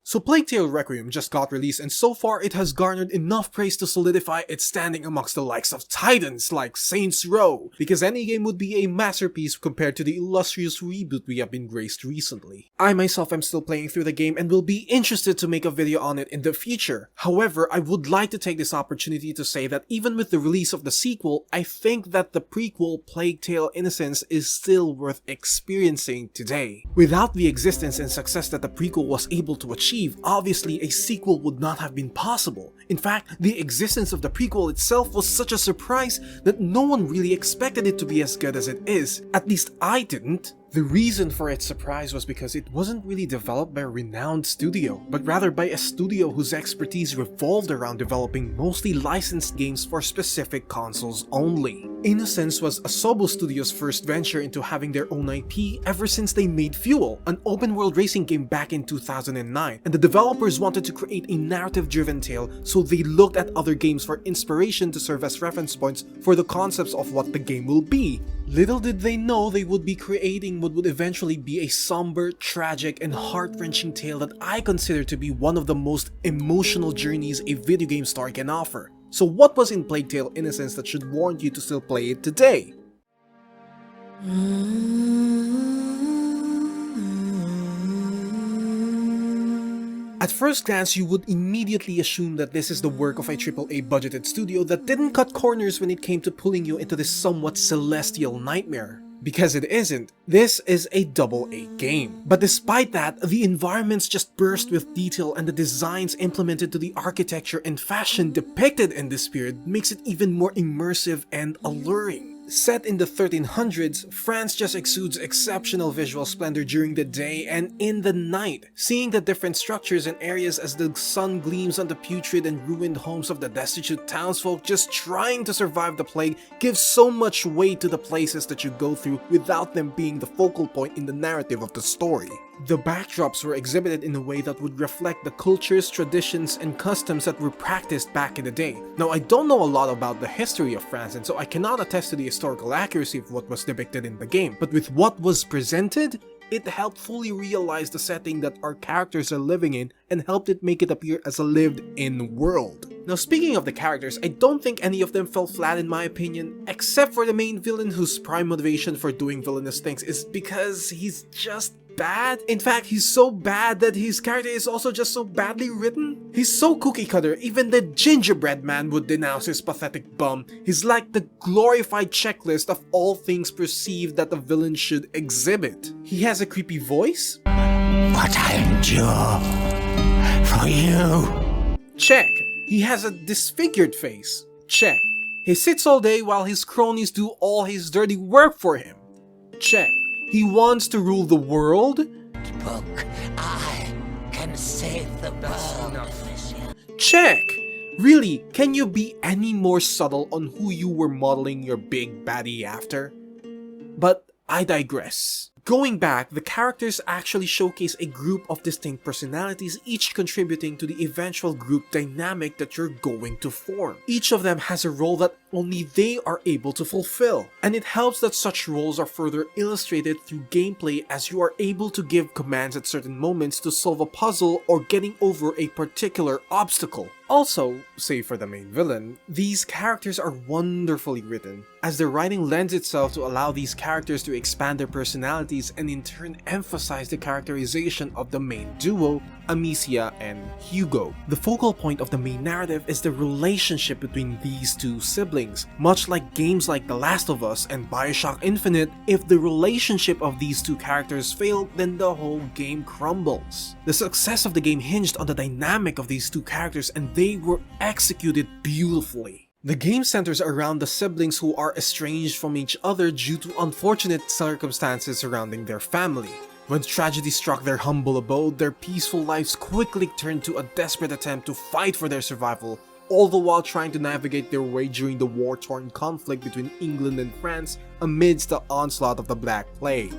So Plague Tale Requiem just got released, and so far it has garnered enough praise to solidify its standing amongst the likes of titans like Saints Row, because any game would be a masterpiece compared to the illustrious reboot we have been graced recently. I myself am still playing through the game and will be interested to make a video on it in the future. However, I would like to take this opportunity to say that even with the release of the sequel, I think that the prequel Plague Tale Innocence is still worth experiencing today. Without the existence and success that the prequel was able to achieve, obviously a sequel would not have been possible. In fact, the existence of the prequel itself was such a surprise that no one really expected it to be as good as it is. At least I didn't. The reason for its surprise was because it wasn't really developed by a renowned studio, but rather by a studio whose expertise revolved around developing mostly licensed games for specific consoles only. Innocence was Asobo Studios' first venture into having their own IP ever since they made Fuel, an open-world racing game back in 2009, and the developers wanted to create a narrative-driven tale, so they looked at other games for inspiration to serve as reference points for the concepts of what the game will be. Little did they know they would be creating what would eventually be a somber, tragic, and heart-wrenching tale that I consider to be one of the most emotional journeys a video game story can offer. So what was in Plague Tale Innocence that should warrant you to still play it today? At first glance, you would immediately assume that this is the work of a AAA budgeted studio that didn't cut corners when it came to pulling you into this somewhat celestial nightmare. Because it isn't. This is a AA game. But despite that, the environments just burst with detail, and the designs implemented to the architecture and fashion depicted in this period makes it even more immersive and alluring. Set in the 1300s, France just exudes exceptional visual splendor during the day and in the night. Seeing the different structures and areas as the sun gleams on the putrid and ruined homes of the destitute townsfolk just trying to survive the plague gives so much weight to the places that you go through without them being the focal point in the narrative of the story. The backdrops were exhibited in a way that would reflect the cultures, traditions, and customs that were practiced back in the day. Now, I don't know a lot about the history of France, and so I cannot attest to the historical accuracy of what was depicted in the game, but with what was presented, it helped fully realize the setting that our characters are living in and helped it make it appear as a lived-in world. Now, speaking of the characters, I don't think any of them fell flat in my opinion, except for the main villain whose prime motivation for doing villainous things is because he's just bad. In fact, he's so bad that his character is also just so badly written. He's so cookie cutter, even the gingerbread man would denounce his pathetic bum. He's like the glorified checklist of all things perceived that a villain should exhibit. He has a creepy voice. What I endure for you. Check. He has a disfigured face. Check. He sits all day while his cronies do all his dirty work for him. Check. He wants to rule the world. Book, I can save the world. Check. Really, can you be any more subtle on who you were modeling your big baddie after? But I digress. Going back, the characters actually showcase a group of distinct personalities, each contributing to the eventual group dynamic that you're going to form. Each of them has a role that only they are able to fulfill, and it helps that such roles are further illustrated through gameplay as you are able to give commands at certain moments to solve a puzzle or getting over a particular obstacle. Also, save for the main villain, these characters are wonderfully written, as the writing lends itself to allow these characters to expand their personalities and in turn emphasize the characterization of the main duo, Amicia and Hugo. The focal point of the main narrative is the relationship between these two siblings. Much like games like The Last of Us and BioShock Infinite, if the relationship of these two characters fail, then the whole game crumbles. The success of the game hinged on the dynamic of these two characters, and they were executed beautifully. The game centers around the siblings who are estranged from each other due to unfortunate circumstances surrounding their family. When tragedy struck their humble abode, their peaceful lives quickly turned to a desperate attempt to fight for their survival, all the while trying to navigate their way during the war-torn conflict between England and France amidst the onslaught of the Black Plague.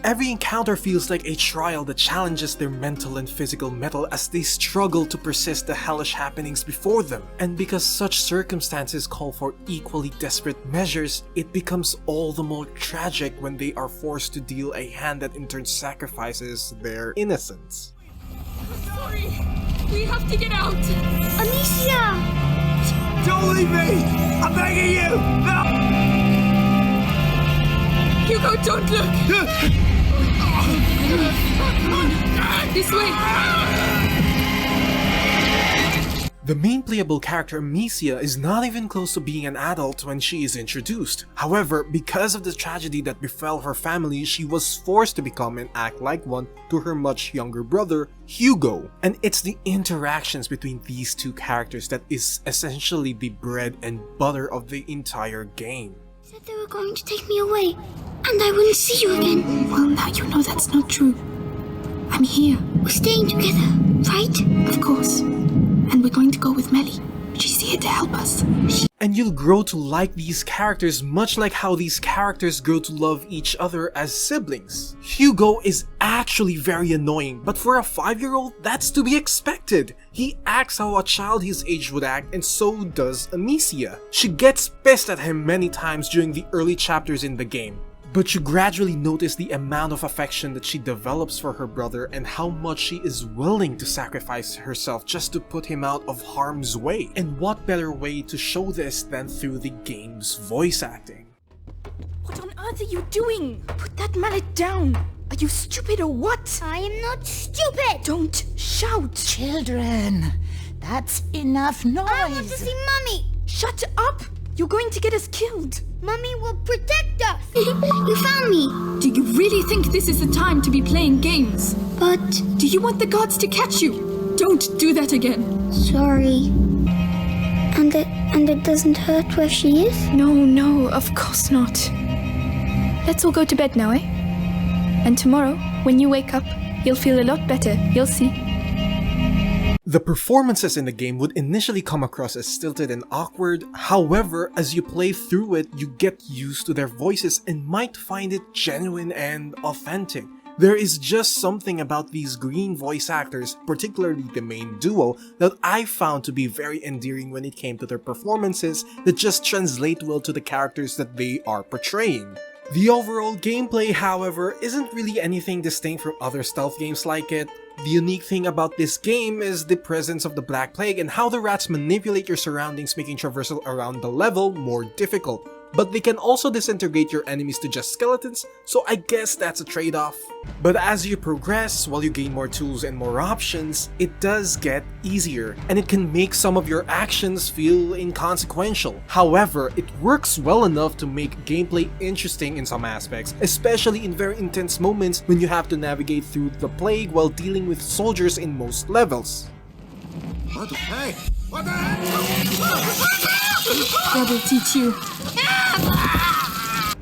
Every encounter feels like a trial that challenges their mental and physical mettle as they struggle to persist the hellish happenings before them. And because such circumstances call for equally desperate measures, it becomes all the more tragic when they are forced to deal a hand that in turn sacrifices their innocence. Sorry. We have to get out! Amicia! Don't leave me! I'm begging you! No! Hugo, don't look! This way! The main playable character Amicia is not even close to being an adult when she is introduced. However, because of the tragedy that befell her family, she was forced to become and act like one to her much younger brother, Hugo. And it's the interactions between these two characters that is essentially the bread and butter of the entire game. They said they were going to take me away, and I wouldn't see you again. Well, now you know that's not true. I'm here. We're staying together, right? Of course. And we're going to go with Melly. She's here to help us. And you'll grow to like these characters much like how these characters grow to love each other as siblings. Hugo is actually very annoying, but for a 5-year-old, that's to be expected. He acts how a child his age would act, and so does Amicia. She gets pissed at him many times during the early chapters in the game. But you gradually notice the amount of affection that she develops for her brother and how much she is willing to sacrifice herself just to put him out of harm's way. And what better way to show this than through the game's voice acting? What on earth are you doing? Put that mallet down! Are you stupid or what? I am not stupid! Don't shout! Children, that's enough noise. I want to see Mummy! Shut up! You're going to get us killed! Mummy will protect us! You found me! Do you really think this is the time to be playing games? But... Do you want the guards to catch you? Don't do that again! sorry. And it doesn't hurt where she is? No, of course not. Let's all go to bed now, eh? And tomorrow, when you wake up, you'll feel a lot better, you'll see. The performances in the game would initially come across as stilted and awkward, however, as you play through it, you get used to their voices and might find it genuine and authentic. There is just something about these green voice actors, particularly the main duo, that I found to be very endearing when it came to their performances that just translate well to the characters that they are portraying. The overall gameplay, however, isn't really anything distinct from other stealth games like it. The unique thing about this game is the presence of the Black Plague and how the rats manipulate your surroundings, making traversal around the level more difficult. But they can also disintegrate your enemies to just skeletons, so I guess that's a trade-off. But as you progress, while you gain more tools and more options, it does get easier, and it can make some of your actions feel inconsequential. However, it works well enough to make gameplay interesting in some aspects, especially in very intense moments when you have to navigate through the plague while dealing with soldiers in most levels. What the heck? What the heck? God will teach you.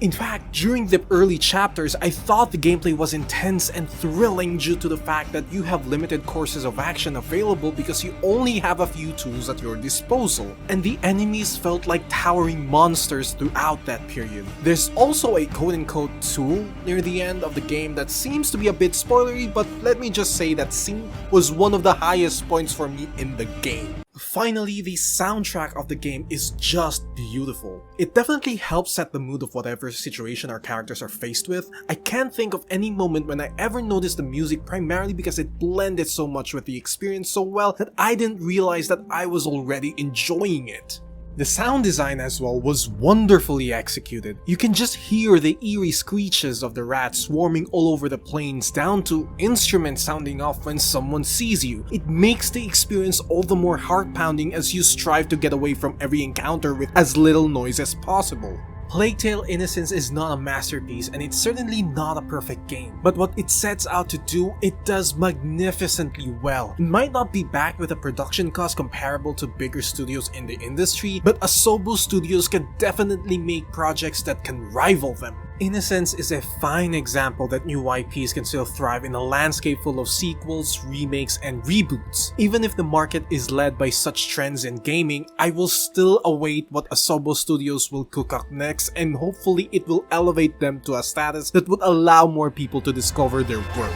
In fact, during the early chapters, I thought the gameplay was intense and thrilling due to the fact that you have limited courses of action available because you only have a few tools at your disposal, and the enemies felt like towering monsters throughout that period. There's also a quote-unquote tool near the end of the game that seems to be a bit spoilery, but let me just say that scene was one of the highest points for me in the game. Finally, the soundtrack of the game is just beautiful. It definitely helps set the mood of whatever situation our characters are faced with. I can't think of any moment when I ever noticed the music, primarily because it blended so much with the experience so well that I didn't realize that I was already enjoying it. The sound design as well was wonderfully executed. You can just hear the eerie screeches of the rats swarming all over the plains down to instruments sounding off when someone sees you. It makes the experience all the more heart-pounding as you strive to get away from every encounter with as little noise as possible. Plague Tale: Innocence is not a masterpiece, and it's certainly not a perfect game, but what it sets out to do, it does magnificently well. It might not be backed with a production cost comparable to bigger studios in the industry, but Asobo Studios can definitely make projects that can rival them. Innocence is a fine example that new IPs can still thrive in a landscape full of sequels, remakes, and reboots. Even if the market is led by such trends in gaming, I will still await what Asobo Studios will cook up next, and hopefully it will elevate them to a status that would allow more people to discover their work.